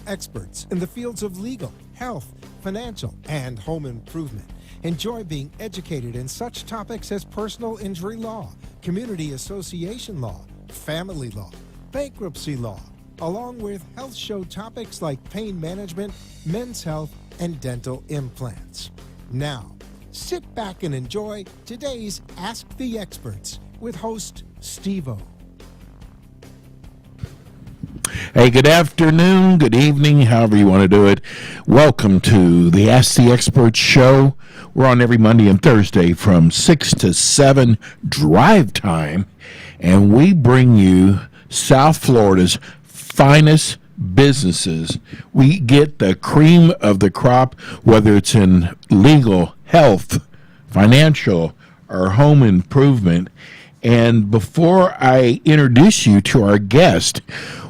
experts in the fields of legal, health, financial, and home improvement. Enjoy being educated in such topics as personal injury law, community association law, family law, bankruptcy law, along with health show topics like pain management, men's health, and dental implants. Now, sit back and enjoy today's Ask the Experts with host Steve-O. Hey, good afternoon, good evening, however you want to do it. Welcome to the Ask the Experts show. We're on every Monday and Thursday from 6 to 7 drive time, and we bring you South Florida's finest businesses. We get the cream of the crop, whether it's in legal, health, financial, or home improvement. And before I introduce you to our guest,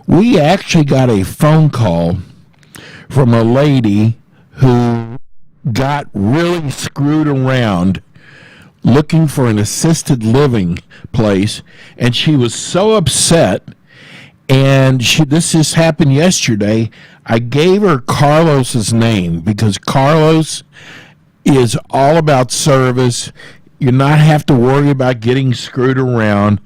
we actually got a phone call from a lady who got really screwed around looking for an assisted living place, and she was so upset. And this just happened yesterday. I gave her Carlos's name because Carlos is all about service. You not have to worry about getting screwed around.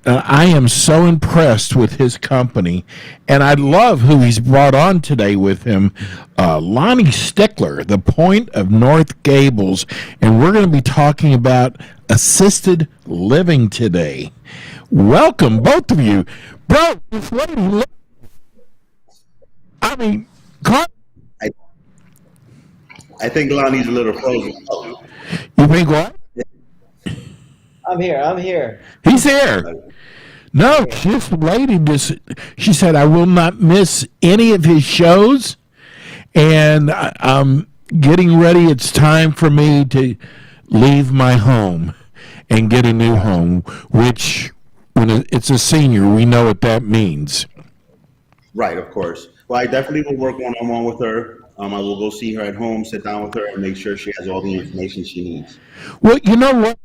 I am so impressed with his company, and I love who he's brought on today with him, Lonnie Stickler, the Point of North Gables, and we're going to be talking about assisted living today. Welcome, both of you. Bro, this lady, I mean, I think Lonnie's a little frozen. You think what? I'm here. He's here. No, this lady she said, I will not miss any of his shows, and I'm getting ready. It's time for me to leave my home and get a new home, which, when it's a senior, we know what that means. Right, of course. Well, I definitely will work one-on-one with her. I will go see her at home, sit down with her, and make sure she has all the information she needs. Well, you know what?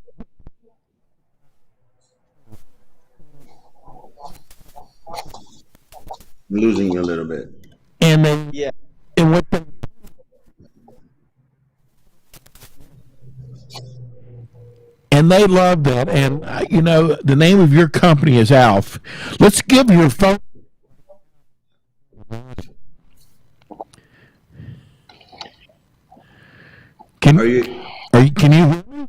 I'm losing you a little bit. And then, Yeah. and what and they love that. And the name of your company is ALF. Let's give your phone. Can you hear me?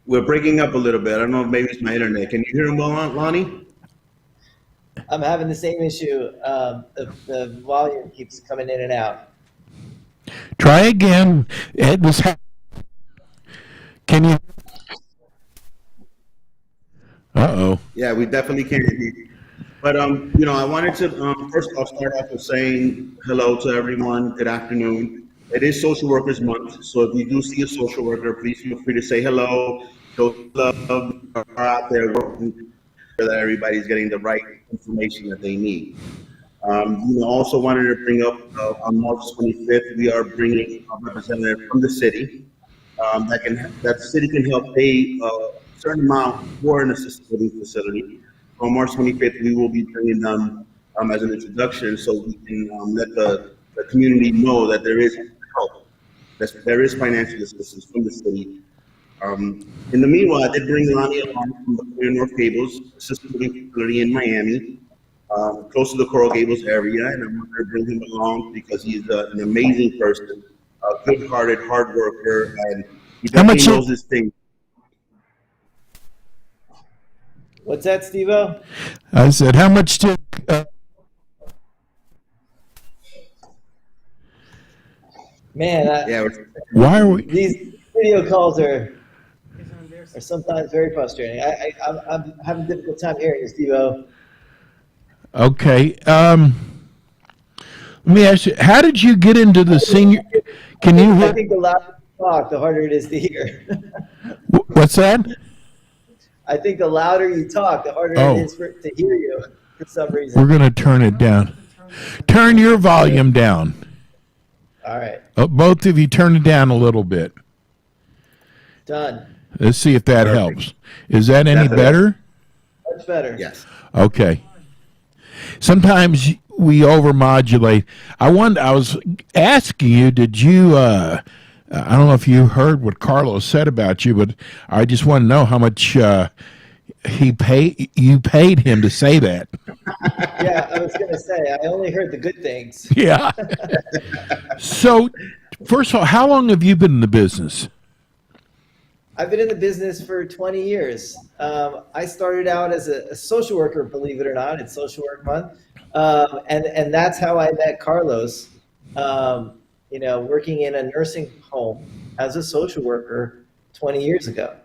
We're breaking up a little bit. I don't know if maybe it's my internet. Can you hear him well, Lonnie? I'm having the same issue. The volume keeps coming in and out. Try again. Can you? Uh-oh. Yeah, we definitely can't hear you. But, I wanted to, first I'll start off with saying hello to everyone. Good afternoon. It is Social Workers Month, so if you do see a social worker, please feel free to say hello. Show love. Are out there working so that everybody's getting the right information that they need. Also wanted to bring up on March 25th, we are bringing a representative from the city that the city can help pay a certain amount for an assisted living facility. On March 25th, we will be bringing them as an introduction, so we can let the community know that there is help, that there is financial assistance from the city. In the meanwhile, I did bring Lonnie along from the Point of North Gables assisted living facility in Miami, close to the Coral Gables area, and I wanted to bring him along because he's an amazing person, a good-hearted, hard worker, and he definitely knows his thing. What's that, Steve-O? I said, how much did... Man, why are we... These video calls are sometimes very frustrating. I'm having a difficult time hearing you, Steve-O. Okay. Let me ask you, how did you get into the senior... Can you... I think the louder you talk, the harder it is to hear. What's that? I think the louder you talk, the harder it is to hear you for some reason. We're going to turn it down. Turn your volume down. All right. Both of you turn it down a little bit. Done. Let's see if that helps. Is that any better? Much better. Yes. Okay. Sometimes we overmodulate. I was asking you, did you? I don't know if you heard what Carlos said about you, but I just want to know how much you paid him to say that. Yeah, I was going to say, I only heard the good things. Yeah. So, first of all, how long have you been in the business? I've been in the business for 20 years. I started out as a social worker, believe it or not. It's Social Work Month. And that's how I met Carlos, working in a nursing home as a social worker 20 years ago.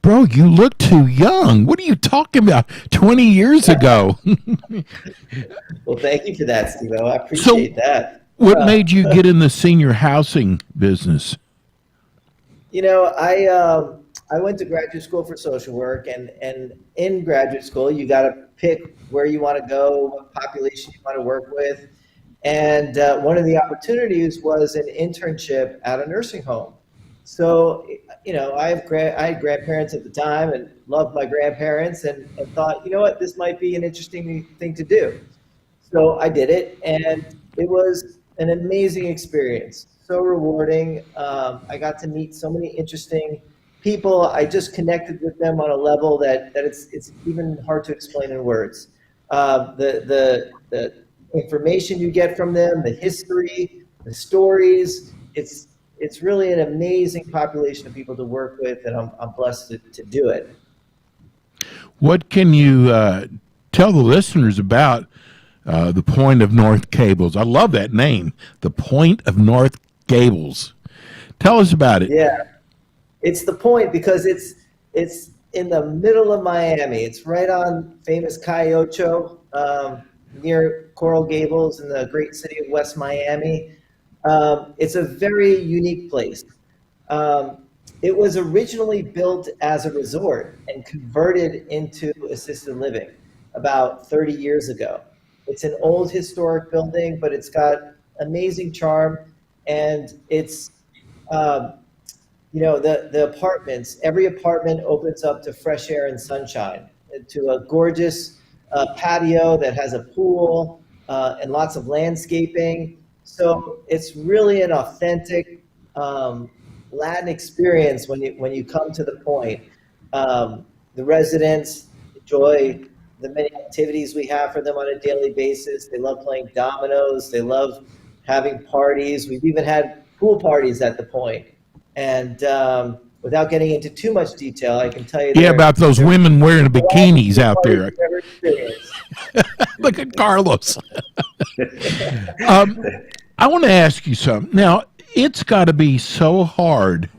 Bro, you look too young. What are you talking about? 20 years ago. Well, thank you for that, Steve. I appreciate that. What made you get in the senior housing business? I went to graduate school for social work, and in graduate school, you got to pick where you want to go, what population you want to work with. And one of the opportunities was an internship at a nursing home. So, I had grandparents at the time and loved my grandparents and thought, this might be an interesting thing to do. So I did it, and it was an amazing experience. So rewarding. I got to meet so many interesting people. I just connected with them on a level that it's even hard to explain in words. The information you get from them, the history, the stories. It's really an amazing population of people to work with, and I'm blessed to do it. What can you tell the listeners about the Point of North Gables? I love that name, the Point of North Gables. Tell us about it. Yeah, it's the Point because it's in the middle of Miami. It's right on famous Calle Ocho, near Coral Gables in the great city of West Miami. It's a very unique place. It was originally built as a resort and converted into assisted living about 30 years ago. It's an old historic building, but it's got amazing charm, and it's, the apartments, every apartment opens up to fresh air and sunshine, to a gorgeous patio that has a pool and lots of landscaping. So it's really an authentic Latin experience when you come to the Point. The residents enjoy the many activities we have for them on a daily basis. They love playing dominoes. They love having parties. We've even had pool parties at the Point. And without getting into too much detail, I can tell you. Yeah, about those women wearing bikinis out there. Look at Carlos. I want to ask you something. Now, it's got to be so hard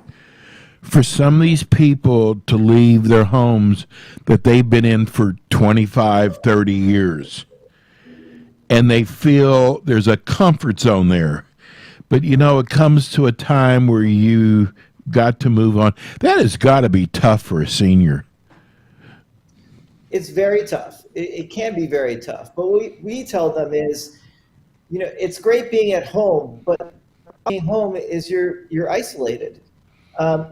for some of these people to leave their homes that they've been in for 25, 30 years. And they feel there's a comfort zone there. But, it comes to a time where you got to move on. That has got to be tough for a senior. It's very tough. It can be very tough. But what we tell them is, it's great being at home, but being home is you're isolated.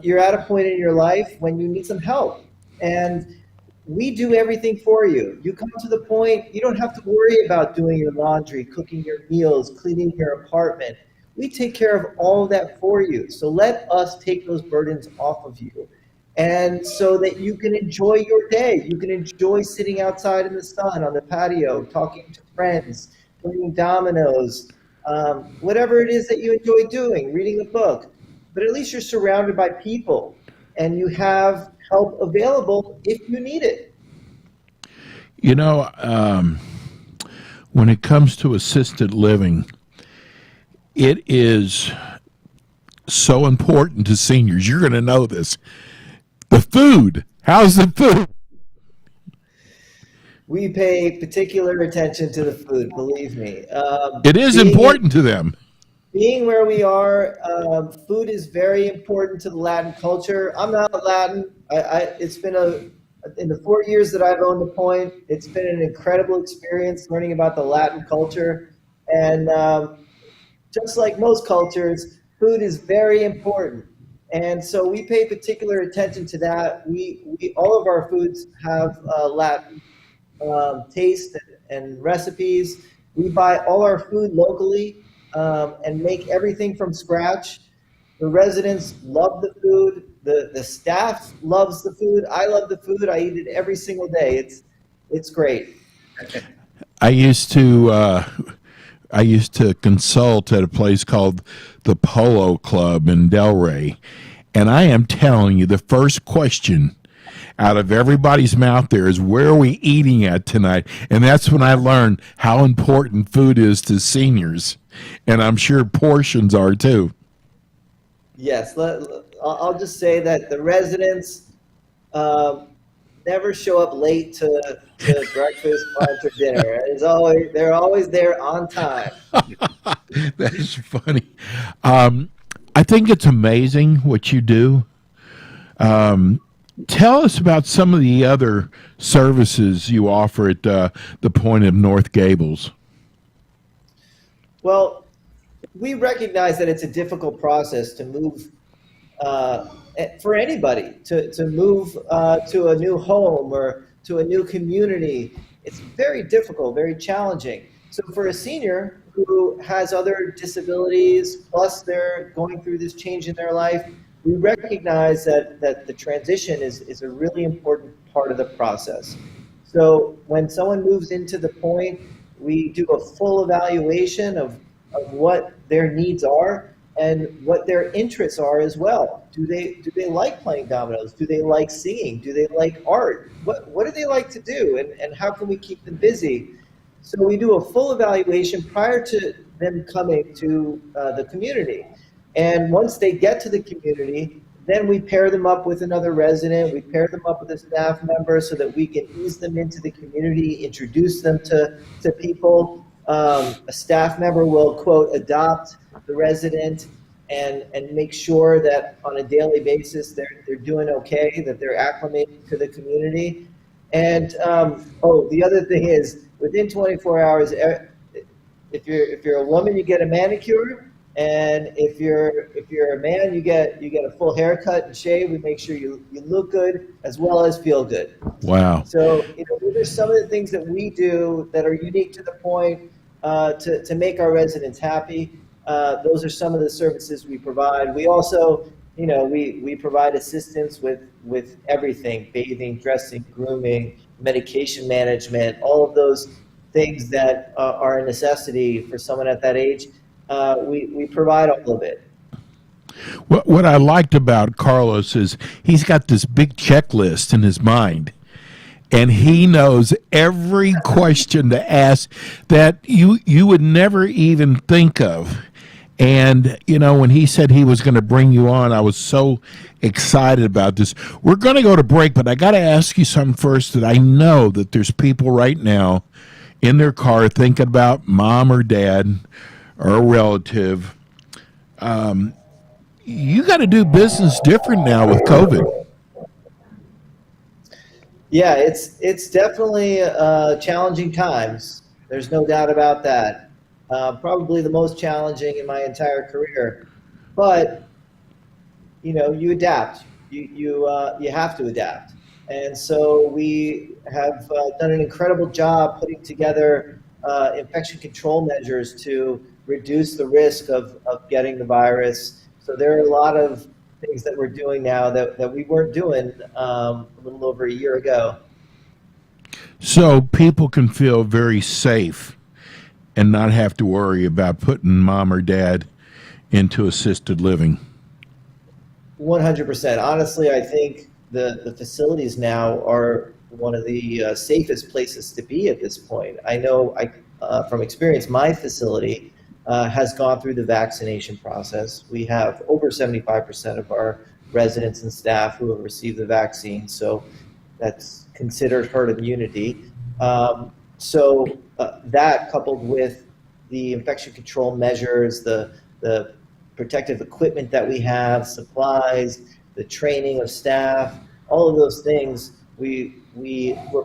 You're at a point in your life when you need some help. And we do everything for you. You come to the Point, you don't have to worry about doing your laundry, cooking your meals, cleaning your apartment. We take care of all of that for you. So let us take those burdens off of you. And so that you can enjoy your day. You can enjoy sitting outside in the sun on the patio, talking to friends, playing dominoes, whatever it is that you enjoy doing, reading a book. But at least you're surrounded by people and you have help available if you need it. When it comes to assisted living, it is so important to seniors. You're going to know this. The food. How's the food? We pay particular attention to the food, believe me. It is important to them. Being where we are, food is very important to the Latin culture. I'm not Latin. It's been in the 4 years that I've owned the Point, it's been an incredible experience learning about the Latin culture. And just like most cultures, food is very important. And so we pay particular attention to that. We all of our foods have Latin taste and recipes. We buy all our food locally and make everything from scratch. The residents love the food. The staff loves the food. I love the food. I eat it every single day. It's great. I used to consult at a place called the Polo Club in Delray, and I am telling you, the first question out of everybody's mouth there is, where are we eating at tonight? And that's when I learned how important food is to seniors, and I'm sure portions are too. Yes, I'll just say that the residents never show up late to breakfast, lunch, or dinner. They're always there on time. That is funny. I think it's amazing what you do. Tell us about some of the other services you offer at the Point of North Gables. Well, we recognize that it's a difficult process to move for anybody to move to a new home or to a new community. It's very difficult, very challenging. So for a senior who has other disabilities, plus they're going through this change in their life, we recognize that the transition is a really important part of the process. So when someone moves into the Point, we do a full evaluation of what their needs are and what their interests are as well. Do they like playing dominoes? Do they like singing? Do they like art? What do they like to do? And how can we keep them busy? So we do a full evaluation prior to them coming to the community. And once they get to the community, then we pair them up with another resident. We pair them up with a staff member so that we can ease them into the community, introduce them to people. A staff member will, quote, adopt the resident and make sure that on a daily basis they're doing okay, that they're acclimating to the community. And the other thing is, within 24 hours, if you're a woman, you get a manicure, and if you're a man, you get a full haircut and shave. We make sure you look good as well as feel good. Wow. So those are some of the things that we do that are unique to the Point to make our residents happy. Those are some of the services we provide. We also, we provide assistance with everything: bathing, dressing, grooming, medication management, all of those things that are a necessity for someone at that age. We provide all of it. What I liked about Carlos is he's got this big checklist in his mind, and he knows every question to ask that you would never even think of. And, when he said he was going to bring you on, I was so excited about this. We're going to go to break, but I got to ask you something first. That I know that there's people right now in their car thinking about mom or dad or a relative. You got to do business different now with COVID. Yeah, it's definitely challenging times. There's no doubt about that. Probably the most challenging in my entire career. But you adapt. You have to adapt. And so we have done an incredible job putting together infection control measures to reduce the risk of getting the virus. So there are a lot of things that we're doing now that we weren't doing a little over a year ago. So people can feel very safe and not have to worry about putting mom or dad into assisted living. 100%. Honestly, I think the facilities now are one of the safest places to be at this point. I know from experience, my facility has gone through the vaccination process. We have over 75% of our residents and staff who have received the vaccine, so that's considered herd immunity. So that, coupled with the infection control measures, the protective equipment that we have, supplies, the training of staff, all of those things, we're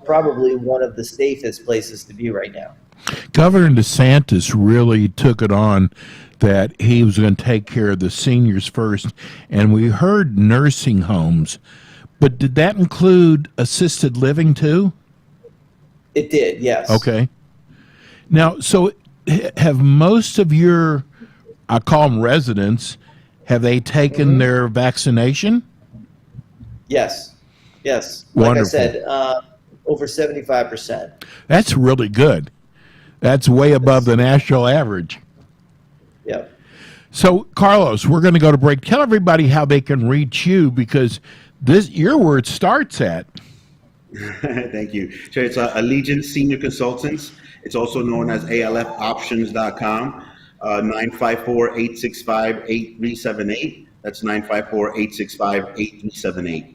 probably one of the safest places to be right now. Governor DeSantis really took it on that he was going to take care of the seniors first, and we heard nursing homes, but did that include assisted living too? It did, yes. Okay. Now, so have most of your, I call them residents, have they taken their vaccination? Yes, yes. Wonderful. Like I said, over 75%. That's really good. That's way above the national average. Yep. So, Carlos, we're going to go to break. Tell everybody how they can reach you, because your word starts at. Thank you. So it's Allegiance Senior Consultants. It's also known as alfoptions.com, 954-865-8378. That's 954-865-8378.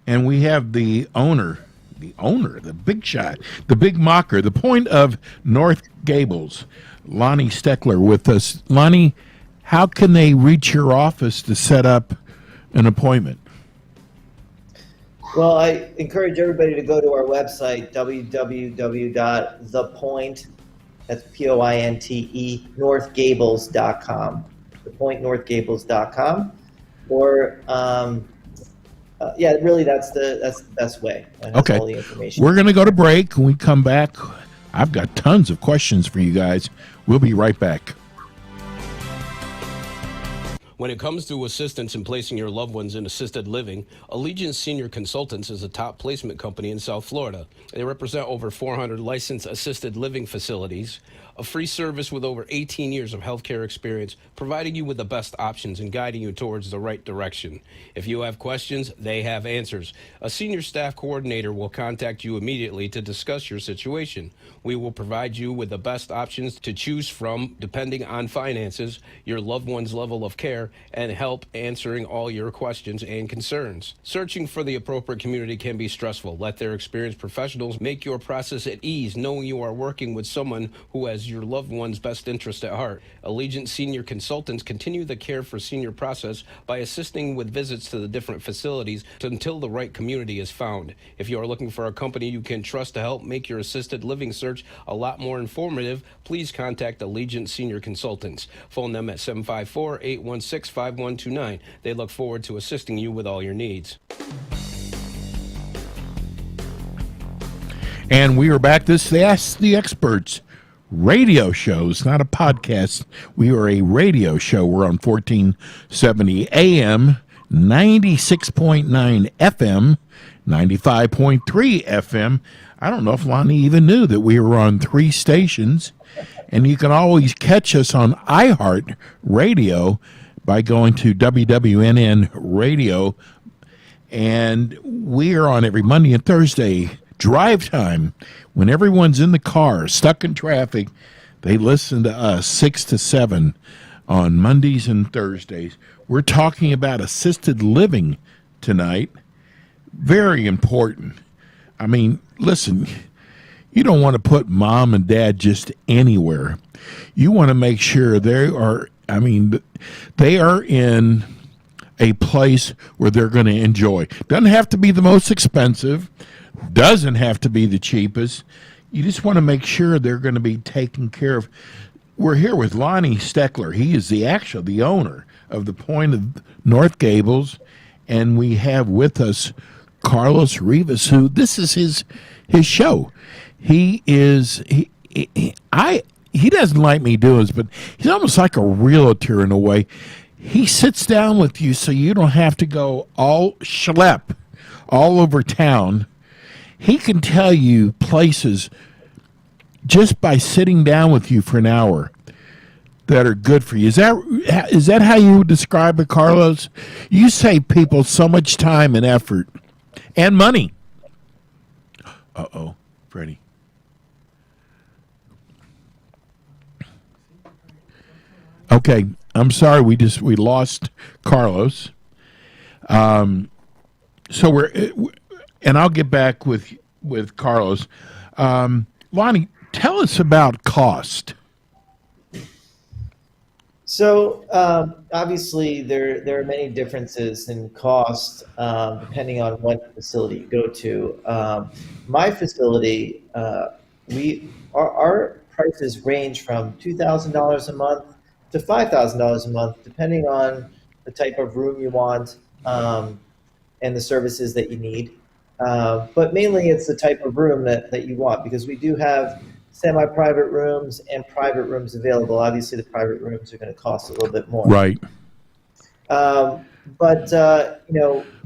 And we have the owner, the big shot, the big mocker, the point of North Gables, Lonnie Steckler, with us. Lonnie, how can they reach your office to set up an appointment? Well, I encourage everybody to go to our website, www.thepoint, that's Pointe, northgables.com, thepointnorthgables.com, or, yeah, really that's the best way. That has Okay. all the information. We're going to go to break. When we come back, I've got tons of questions for you guys. We'll be right back. When it comes to assistance in placing your loved ones in assisted living, Allegiance Senior Consultants is a top placement company in South Florida. They represent over 400 licensed assisted living facilities, a free service with over 18 years of healthcare experience, providing you with the best options and guiding you towards the right direction. If you have questions, they have answers. A senior staff coordinator will contact you immediately to discuss your situation. We will provide you with the best options to choose from depending on finances, your loved one's level of care, and help answering all your questions and concerns. Searching for the appropriate community can be stressful. Let their experienced professionals make your process at ease, knowing you are working with someone who has your loved one's best interest at heart. Allegiance Senior Consultants continue the care for senior process by assisting with visits to the different facilities until the right community is found. If you are looking for a company you can trust to help make your assisted living search a lot more informative, please contact Allegiance Senior Consultants. Phone them at 754-816-5129. They look forward to assisting you with all your needs. And we are back. This is the Ask the Experts radio show. It's not a podcast. We are a radio show. We're on 1470 AM, 96.9 FM, 95.3 FM. I don't know if Lonnie even knew that we were on 3 stations. And you can always catch us on iHeart Radio by going to WWNN Radio. And we are on every Monday and Thursday. Drive time, when everyone's in the car, stuck in traffic, they listen to us 6 to 7 on Mondays and Thursdays. We're talking about assisted living tonight. Very important. I mean, listen, you don't want to put mom and dad just anywhere. You want to make sure they are in a place where they're going to enjoy. Doesn't have to be the most expensive. Doesn't have to be the cheapest. You just want to make sure they're going to be taken care of. We're here with Lonnie Steckler. He is the owner of the Point of North Gables, and we have with us Carlos Rivas, who this is his show. He doesn't like me doing this, but he's almost like a realtor in a way. He sits down with you so you don't have to go all schlep all over town. He can tell you places just by sitting down with you for an hour that are good for you. Is that how you would describe it, Carlos? You save people so much time and effort and money. Uh-oh, Freddie. Okay, I'm sorry. We lost Carlos. So and I'll get back with Carlos. Lonnie, tell us about cost. So obviously there are many differences in cost depending on what facility you go to. My facility, our prices range from $2,000 a month to $5,000 a month, depending on the type of room you want and the services that you need. But mainly it's the type of room that you want, because we do have semi-private rooms, and private rooms available. Obviously, the private rooms are going to cost a little bit more. Right. But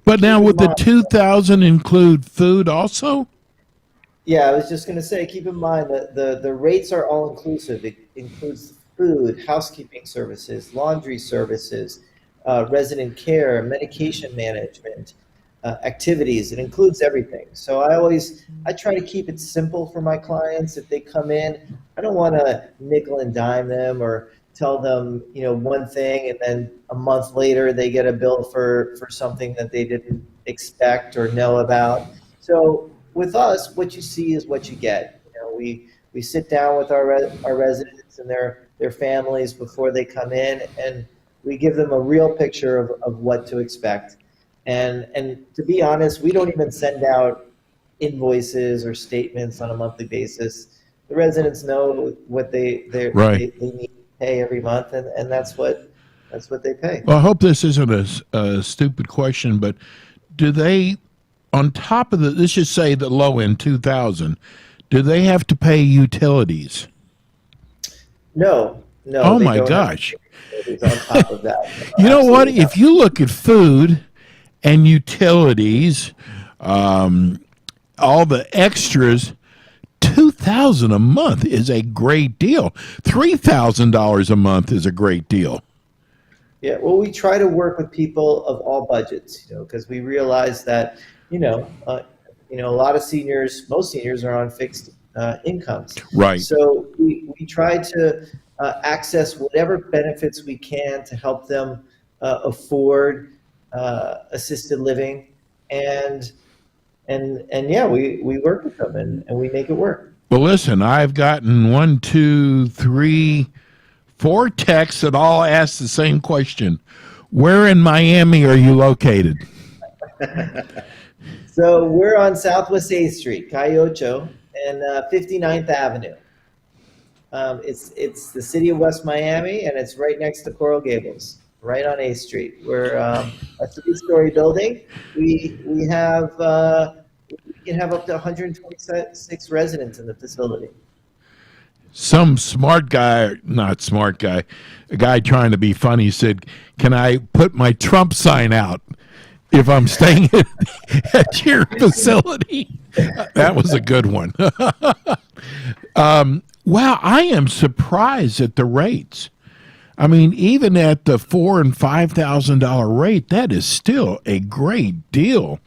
But now, keep in would the mind- 2,000 include food also? Yeah, I was just going to say, keep in mind that the rates are all inclusive. It includes food, housekeeping services, laundry services, resident care, medication management, activities. It includes everything. So I try to keep it simple for my clients. If they come in, I don't want to nickel and dime them or tell them, one thing, and then a month later they get a bill for something that they didn't expect or know about. So with us, what you see is what you get. We sit down with our residents and their families before they come in, and we give them a real picture of what to expect. And to be honest, we don't even send out invoices or statements on a monthly basis. The residents know what they Right. they need to pay every month, and that's what they pay. Well, I hope this isn't a stupid question, but do they, on top of let's just say the low end 2,000, do they have to pay utilities? No. Oh they my don't have gosh. utilities on top of that. You know what? Absolutely not. If you look at food and utilities, all the extras, 2,000 a month is a great deal. $3,000 a month is a great deal. Yeah, well, we try to work with people of all budgets, because we realize that, a lot of seniors, most seniors are on fixed incomes. Right. So we try to access whatever benefits we can to help them afford assisted living, and yeah, we work with them and we make it work. Well, listen, I've gotten 1, 2, 3, 4 texts that all ask the same question. Where in Miami are you located? So we're on Southwest 8th Street, Calle Ocho, and 59th Avenue. It's the city of West Miami, and it's right next to Coral Gables, right on 8th Street. We're a 3-story building. We can have up to 126 residents in the facility. Some smart guy, not smart guy, a guy trying to be funny said, "Can I put my Trump sign out if I'm staying at your facility?" That was a good one. Wow, I am surprised at the rates. I mean, even at the $4,000 and $5,000 rate, that is still a great deal.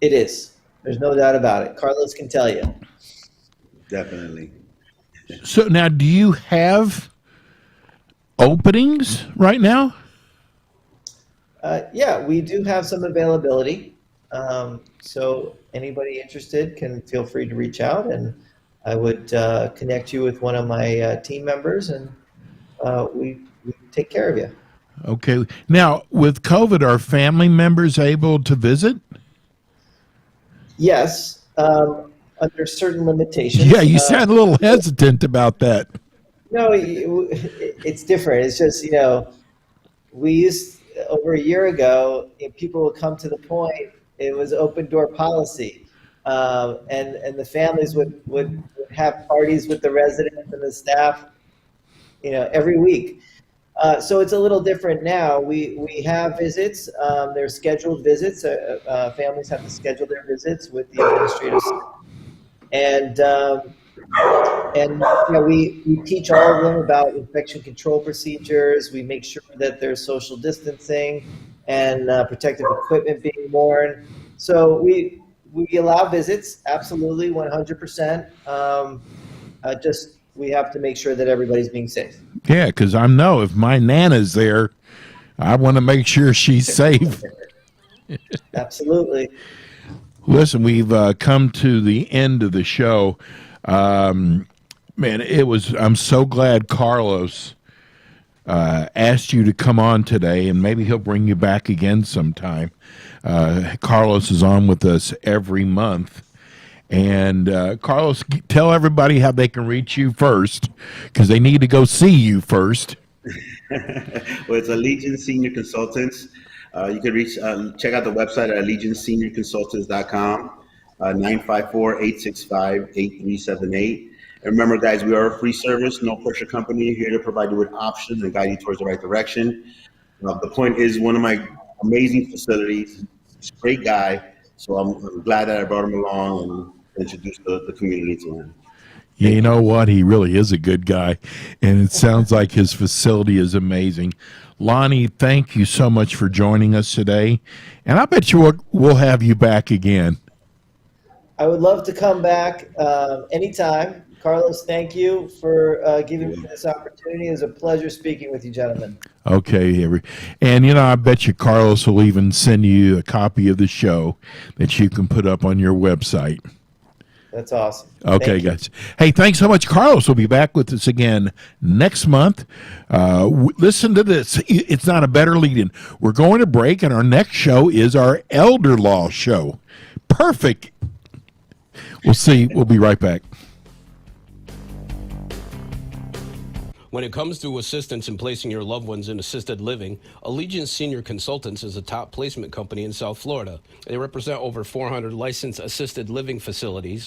It is. There's no doubt about it. Carlos can tell you. Definitely. So now, do you have openings right now? Yeah, we do have some availability. So anybody interested can feel free to reach out, and I would connect you with one of my team members, and we take care of you. Okay. Now, with COVID, are family members able to visit? Yes, under certain limitations. Yeah, you sound a little hesitant about that. No, it's different. It's just, we used, over a year ago, people would come to the point, it was open door policy. And the families would have parties with the residents and the staff, every week. So it's a little different now. We have visits. They're scheduled visits. Families have to schedule their visits with the administrative staff. And we teach all of them about infection control procedures. We make sure that there's social distancing and protective equipment being worn. So we allow visits, absolutely, 100%. Just we have to make sure that everybody's being safe. Yeah, because I know if my Nana's there, I want to make sure she's safe. Absolutely. Listen, we've come to the end of the show. Man, I'm so glad Carlos asked you to come on today, and maybe he'll bring you back again sometime. Carlos is on with us every month. And Carlos, tell everybody how they can reach you first, because they need to go see you first. Well, it's Allegiance Senior Consultants. You can check out the website at AllegianceSeniorConsultants.com. 954-865-8378. And remember, guys, we are a free service, no pressure company, here to provide you with options and guide you towards the right direction. The Point is one of my amazing facilities. He's a great guy, so I'm glad that I brought him along and introduced the community to him. Yeah, you know what? He really is a good guy, and it sounds like his facility is amazing. Lonnie, thank you so much for joining us today, and I bet you we'll have you back again. I would love to come back anytime. Carlos, thank you for giving me this opportunity. It was a pleasure speaking with you, gentlemen. Okay, and I bet you Carlos will even send you a copy of the show that you can put up on your website. That's awesome. Okay, guys. Hey, thanks so much. Carlos will be back with us again next month. Listen to this. It's not a better lead-in. We're going to break, and our next show is our elder law show. Perfect. We'll see. We'll be right back. When it comes to assistance in placing your loved ones in assisted living, Allegiance Senior Consultants is a top placement company in South Florida. They represent over 400 licensed assisted living facilities